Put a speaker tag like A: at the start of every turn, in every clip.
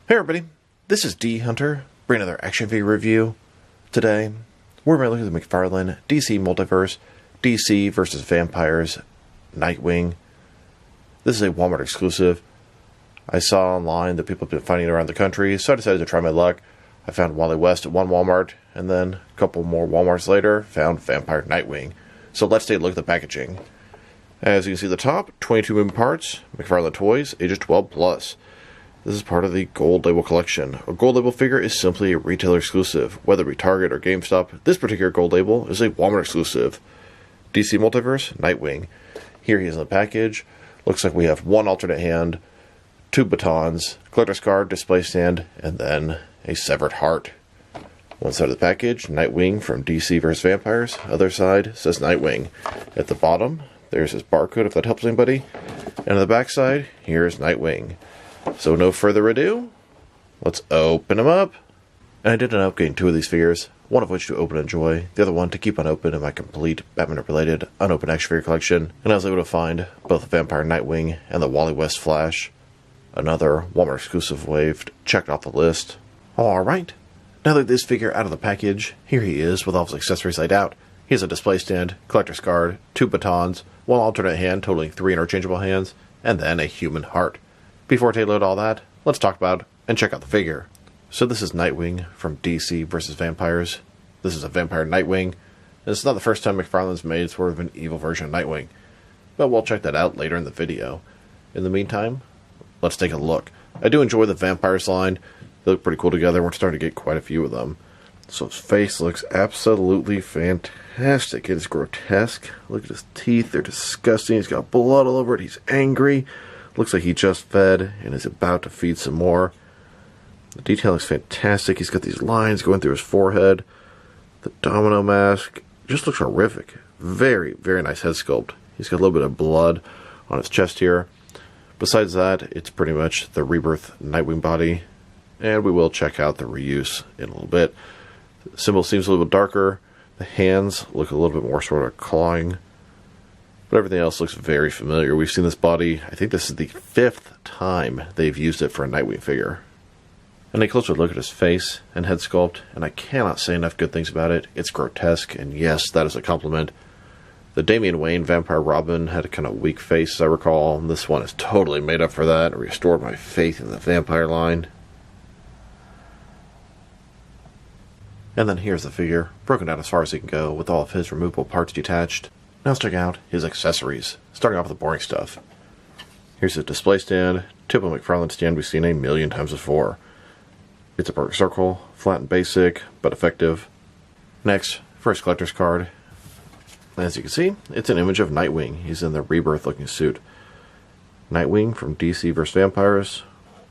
A: Hey everybody, this is D Hunter, bringing another action figure review. Today, we're going to look at the McFarlane DC Multiverse DC versus Vampires Nightwing. This is a Walmart exclusive. I saw online that people have been finding it around the country, so I decided to try my luck. I found Wally West at one Walmart, and then a couple more Walmarts later, found Vampire Nightwing. So let's take a look at the packaging. As you can see at the top, 22 moving parts, McFarlane Toys, ages 12 plus. This is part of the Gold Label collection. A Gold Label figure is simply a retailer exclusive. Whether it be Target or GameStop, this particular Gold Label is a Walmart exclusive. DC Multiverse, Nightwing. Here he is in the package. Looks like we have one alternate hand, two batons, collector's card, display stand, and then a severed heart. One side of the package, Nightwing from DC vs. Vampires. Other side says Nightwing. At the bottom, there's his barcode if that helps anybody. And on the back side, here's Nightwing. So no further ado, let's open them up. And I did end up getting two of these figures, one of which to open and enjoy, the other one to keep unopened in my complete Batman-related unopened action figure collection. And I was able to find both the Vampire Nightwing and the Wally West Flash. Another Walmart exclusive wave checked off the list. Alright, now that this figure out of the package, here he is with all his accessories laid out. He has a display stand, collector's card, two batons, one alternate hand totaling 3 interchangeable hands, and then a human heart. Before I take a look at all that, let's talk about and check out the figure. So this is Nightwing from DC vs. Vampires. This is a Vampire Nightwing. And it's not the first time McFarlane's made sort of an evil version of Nightwing. But we'll check that out later in the video. In the meantime, let's take a look. I do enjoy the Vampires line. They look pretty cool together. We're starting to get quite a few of them. So his face looks absolutely fantastic. It is grotesque. Look at his teeth. They're disgusting. He's got blood all over it. He's angry. Looks like he just fed and is about to feed some more. The detail is fantastic. He's got these lines going through his forehead. The domino mask just looks horrific. Very, very nice head sculpt. He's got a little bit of blood on his chest here. Besides that, it's pretty much the Rebirth Nightwing body. And we will check out the reuse in a little bit. The symbol seems a little bit darker. The hands look a little bit more sort of clawing. But everything else looks very familiar. We've seen this body, I think this is the 5th time they've used it for a Nightwing figure. And a closer look at his face and head sculpt, and I cannot say enough good things about it. It's grotesque, and yes, that is a compliment. The Damian Wayne Vampire Robin had a kind of weak face, as I recall, and this one is totally made up for that and restored my faith in the vampire line. And then here's the figure, broken down as far as he can go, with all of his removable parts detached. Now let's check out his accessories, starting off with the boring stuff. Here's his display stand, typical McFarlane stand we've seen a million times before. It's a perfect circle, flat and basic, but effective. Next, for his collector's card. As you can see, it's an image of Nightwing. He's in the Rebirth looking suit. Nightwing from DC vs. Vampires,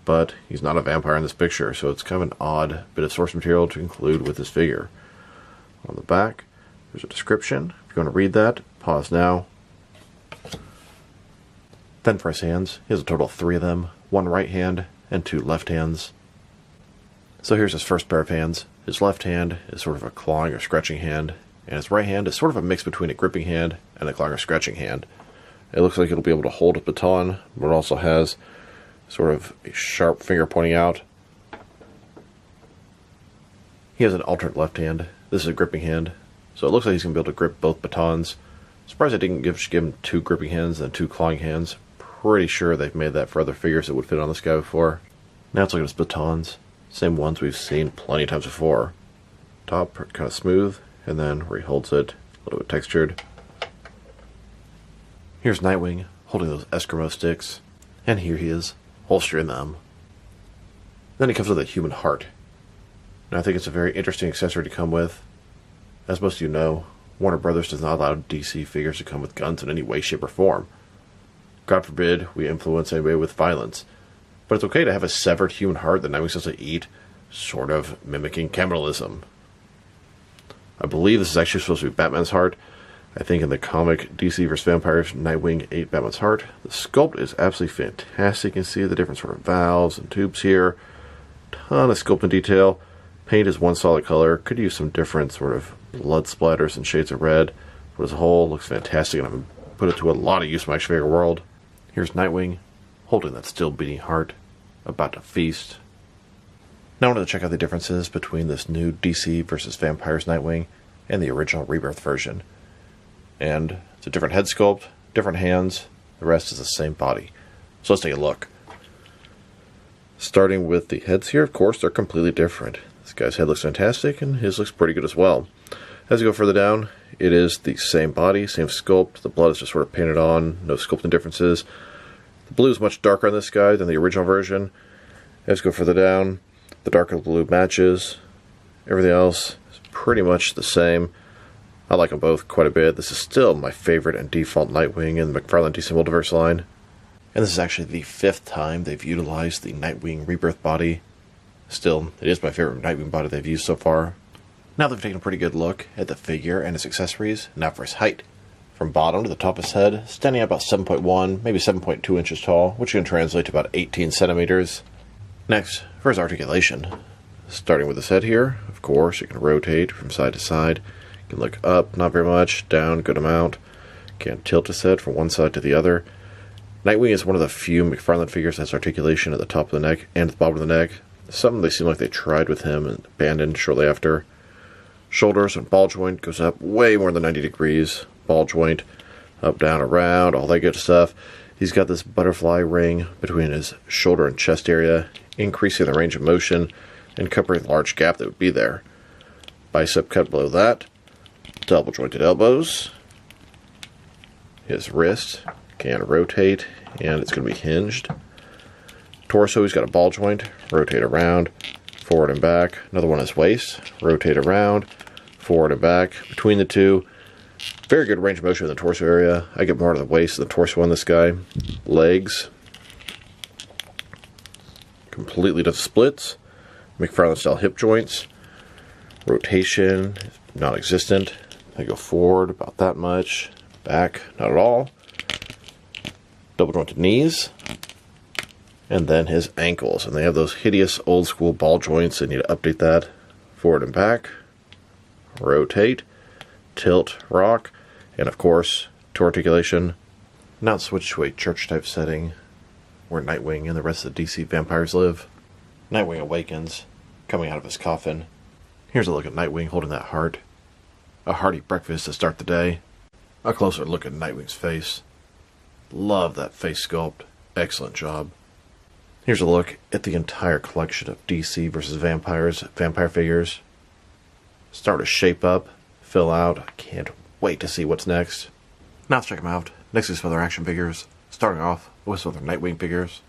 A: but he's not a vampire in this picture, so it's kind of an odd bit of source material to include with this figure. On the back, there's a description. If you want to read that, pause now. Then for his hands, he has a total of 3 of them, 1 right hand and 2 left hands. So here's his first pair of hands. His left hand is sort of a clawing or scratching hand, and his right hand is sort of a mix between a gripping hand and a clawing or scratching hand. It looks like it'll be able to hold a baton, but it also has sort of a sharp finger pointing out. He has an alternate left hand. This is a gripping hand, so it looks like he's going to be able to grip both batons. Surprised I didn't give him 2 gripping hands and 2 clawing hands. Pretty sure they've made that for other figures that would fit on this guy before. Now let's look at his batons. Same ones we've seen plenty of times before. Top kind of smooth, and then where he holds it, a little bit textured. Here's Nightwing holding those Eskimo sticks, and here he is, holstering them. Then he comes with a human heart. And I think it's a very interesting accessory to come with. As most of you know, Warner Brothers does not allow DC figures to come with guns in any way, shape, or form. God forbid we influence anybody with violence. But it's okay to have a severed human heart that Nightwing's supposed to eat, sort of mimicking cannibalism. I believe this is actually supposed to be Batman's heart. I think in the comic DC vs. Vampires, Nightwing ate Batman's heart. The sculpt is absolutely fantastic. You can see the different sort of valves and tubes here. Ton of sculpt and detail. Paint is one solid color. Could use some different sort of blood splatters and shades of red. But as a whole, looks fantastic, and I'm put it to a lot of use in my action figure world. Here's Nightwing, holding that still beating heart, about to feast. Now I wanted to check out the differences between this new DC versus Vampires Nightwing and the original Rebirth version. And it's a different head sculpt, different hands, the rest is the same body. So let's take a look. Starting with the heads here, of course, they're completely different. This guy's head looks fantastic, and his looks pretty good as well. As you go further down, it is the same body, same sculpt. The blood is just sort of painted on, no sculpting differences. The blue is much darker on this guy than the original version. As you go further down, the darker blue matches. Everything else is pretty much the same. I like them both quite a bit. This is still my favorite and default Nightwing in the McFarlane DC Multiverse line. And this is actually the 5th time they've utilized the Nightwing Rebirth body. Still, it is my favorite Nightwing body they've used so far. Now they've taken a pretty good look at the figure and its accessories. Now for his height. From bottom to the top of his head, standing at about 7.1, maybe 7.2 inches tall, which can translate to about 18 centimeters. Next, for his articulation. Starting with his head here, of course, you can rotate from side to side. You can look up, not very much, down, good amount. Can tilt his head from one side to the other. Nightwing is one of the few McFarlane figures that has articulation at the top of the neck and the bottom of the neck. Something they seem like they tried with him and abandoned shortly after. Shoulders and ball joint goes up way more than 90 degrees. Ball joint, up, down, around, all that good stuff. He's got this butterfly ring between his shoulder and chest area, increasing the range of motion and covering the large gap that would be there. Bicep cut below that. Double jointed elbows. His wrist can rotate, and it's going to be hinged. Torso, he's got a ball joint, rotate around, forward and back. Another one is waist, rotate around, forward and back. Between the two, very good range of motion in the torso area. I get more out of the waist than the torso on this guy. Legs, completely different splits. McFarlane style hip joints. Rotation, non-existent. They go forward about that much. Back, not at all. Double jointed knees. And then his ankles. And they have those hideous old school ball joints. They need to update that. Forward and back. Rotate. Tilt. Rock. And of course, to articulation. Now let's switch to a church type setting where Nightwing and the rest of the DC vampires live. Nightwing awakens, coming out of his coffin. Here's a look at Nightwing holding that heart. A hearty breakfast to start the day. A closer look at Nightwing's face. Love that face sculpt. Excellent job. Here's a look at the entire collection of DC vs. Vampires vampire figures. Start to shape up, fill out. I can't wait to see what's next. Now let's check them out. Next is some other action figures. Starting off with some other Nightwing figures.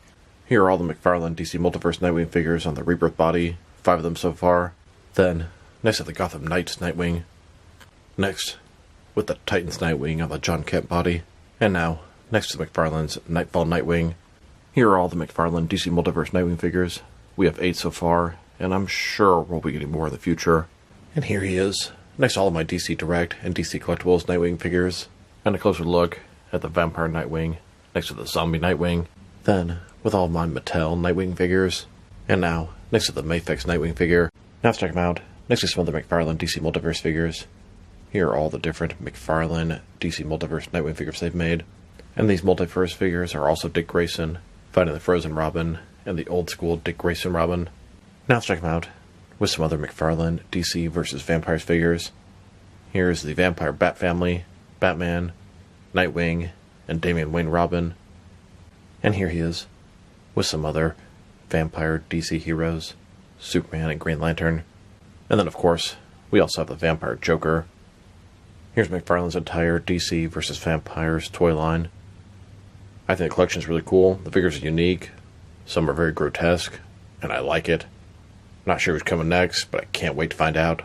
A: Here are all the McFarlane DC Multiverse Nightwing figures on the Rebirth body. 5 of them so far. Then, next at the Gotham Knights Nightwing. Next, with the Titans Nightwing on the John Kent body. And now, next to McFarlane's Nightfall Nightwing. Here are all the McFarlane DC Multiverse Nightwing figures. We have 8 so far, and I'm sure we'll be getting more in the future. And here he is, next to all of my DC Direct and DC Collectibles Nightwing figures. And a closer look at the Vampire Nightwing, next to the Zombie Nightwing. Then, with all of my Mattel Nightwing figures. And now, next to the Mafex Nightwing figure. Now let's check them out. Next to some of the McFarlane DC Multiverse figures. Here are all the different McFarlane DC Multiverse Nightwing figures they've made. And these Multiverse figures are also Dick Grayson, finding the Frozen Robin, and the old school Dick Grayson Robin. Now let's check them out with some other McFarlane DC vs. Vampires figures. Here's the Vampire Bat Family, Batman, Nightwing, and Damian Wayne Robin. And here he is, with some other Vampire DC heroes, Superman and Green Lantern. And then of course, we also have the Vampire Joker. Here's McFarlane's entire DC vs. Vampires toy line. I think the collection is really cool. The figures are unique. Some are very grotesque, and I like it. Not sure who's coming next, but I can't wait to find out.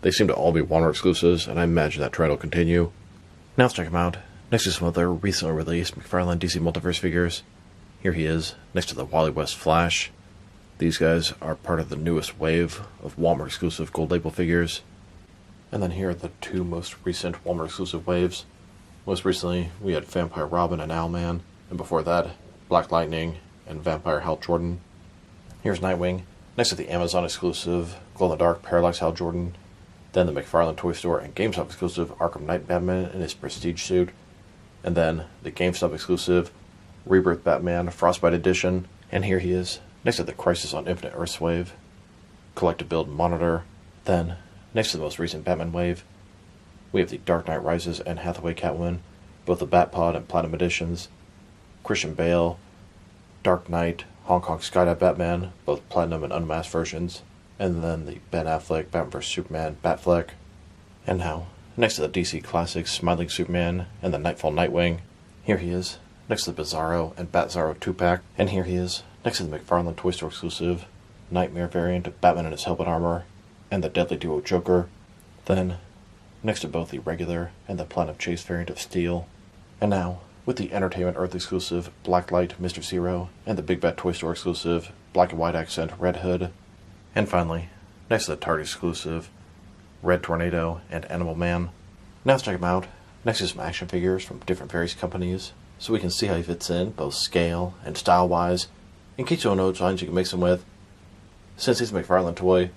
A: They seem to all be Walmart exclusives, and I imagine that trend will continue. Now let's check them out. Next to some other recently released McFarlane DC Multiverse figures. Here he is, next to the Wally West Flash. These guys are part of the newest wave of Walmart exclusive gold label figures. And then here are the 2 most recent Walmart exclusive waves. Most recently, we had Vampire Robin and Owlman, and before that, Black Lightning and Vampire Hal Jordan. Here's Nightwing, next to the Amazon exclusive glow-in-the-dark Parallax Hal Jordan. Then the McFarlane Toy Store and GameStop exclusive Arkham Knight Batman in his Prestige suit. And then the GameStop exclusive Rebirth Batman Frostbite Edition. And here he is, next to the Crisis on Infinite Earths wave, Collective Build Monitor. Then, next to the most recent Batman wave, we have the Dark Knight Rises and Hathaway Catwoman, both the Batpod and Platinum editions, Christian Bale, Dark Knight, Hong Kong Skydive Batman, both Platinum and Unmasked versions, and then the Ben Affleck Batman vs Superman Batfleck. And now, next to the DC Classics Smiling Superman and the Nightfall Nightwing, here he is, next to the Bizarro and Bat-Zarro 2-pack, and here he is, next to the McFarlane Toy Store exclusive Nightmare variant of Batman in his helmet armor, and the Deadly Duo Joker. Then, next to both the regular and the Platinum Chase variant of Steel. And now, with the Entertainment Earth exclusive Blacklight Mr. Zero and the Big Bat Toy Store exclusive Black and White Accent Red Hood. And finally, next to the Target exclusive Red Tornado and Animal Man. Now let's check him out, next to some action figures from different various companies, so we can see how he fits in, both scale and style-wise, in case you don't know which lines you can mix him with. Since he's a McFarlane toy,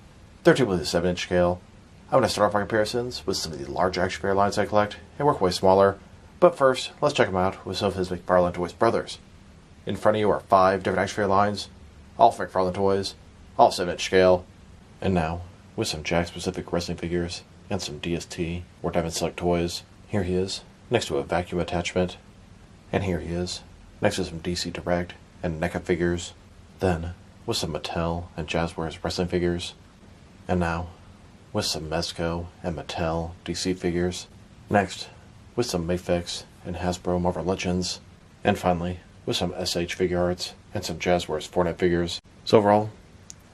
A: they're typically the 7-inch scale. I'm going to start off my comparisons with some of the large action figure lines I collect, and work way smaller. But first, let's check him out with some of his McFarlane Toys brothers. In front of you are 5 different action figure lines, all from McFarlane Toys, all 7-inch scale. And now, with some Jack-specific wrestling figures, and some DST or Diamond Select toys, here he is, next to a vacuum attachment. And here he is, next to some DC Direct and NECA figures. Then, with some Mattel and Jazzwares wrestling figures. And now, with some Mezco and Mattel DC figures. Next, with some Mafex and Hasbro Marvel Legends. And finally, with some SH figure arts and some Jazzwares 4-net figures. So overall,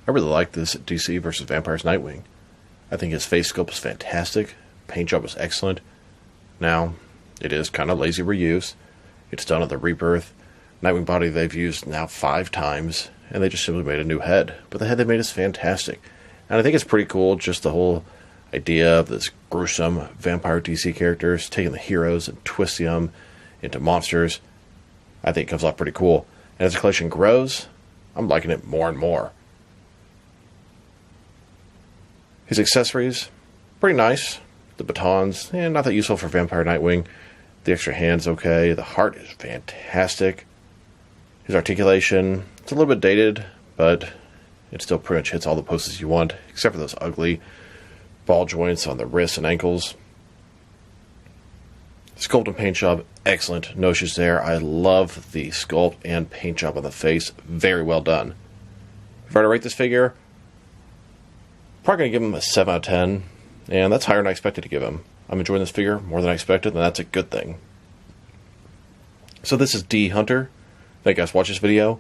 A: I really like this DC vs. Vampires Nightwing. I think his face sculpt was fantastic, paint job was excellent. Now, it is kind of lazy reuse. It's done on the Rebirth Nightwing body they've used now 5 times, and they just simply made a new head. But the head they made is fantastic. And I think it's pretty cool, just the whole idea of this gruesome vampire DC characters, taking the heroes and twisting them into monsters. I think it comes off pretty cool. And as the collection grows, I'm liking it more and more. His accessories, pretty nice. The batons, not that useful for Vampire Nightwing. The extra hand's okay. The heart is fantastic. His articulation, it's a little bit dated, but it still pretty much hits all the poses you want, except for those ugly ball joints on the wrists and ankles. Sculpt and paint job, excellent. No issues there. I love the sculpt and paint job on the face. Very well done. If I were to rate this figure, probably going to give him a 7 out of 10, and that's higher than I expected to give him. I'm enjoying this figure more than I expected, and that's a good thing. So this is D Hunter. Thank you guys for watching this video.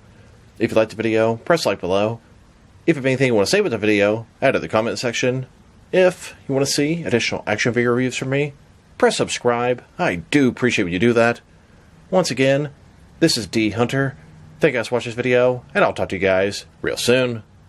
A: If you liked the video, press like below. If you have anything you want to say about the video, add it in the comment section. If you want to see additional action figure reviews from me, press subscribe. I do appreciate when you do that. Once again, this is D Hunter. Thank you guys for watching this video, and I'll talk to you guys real soon.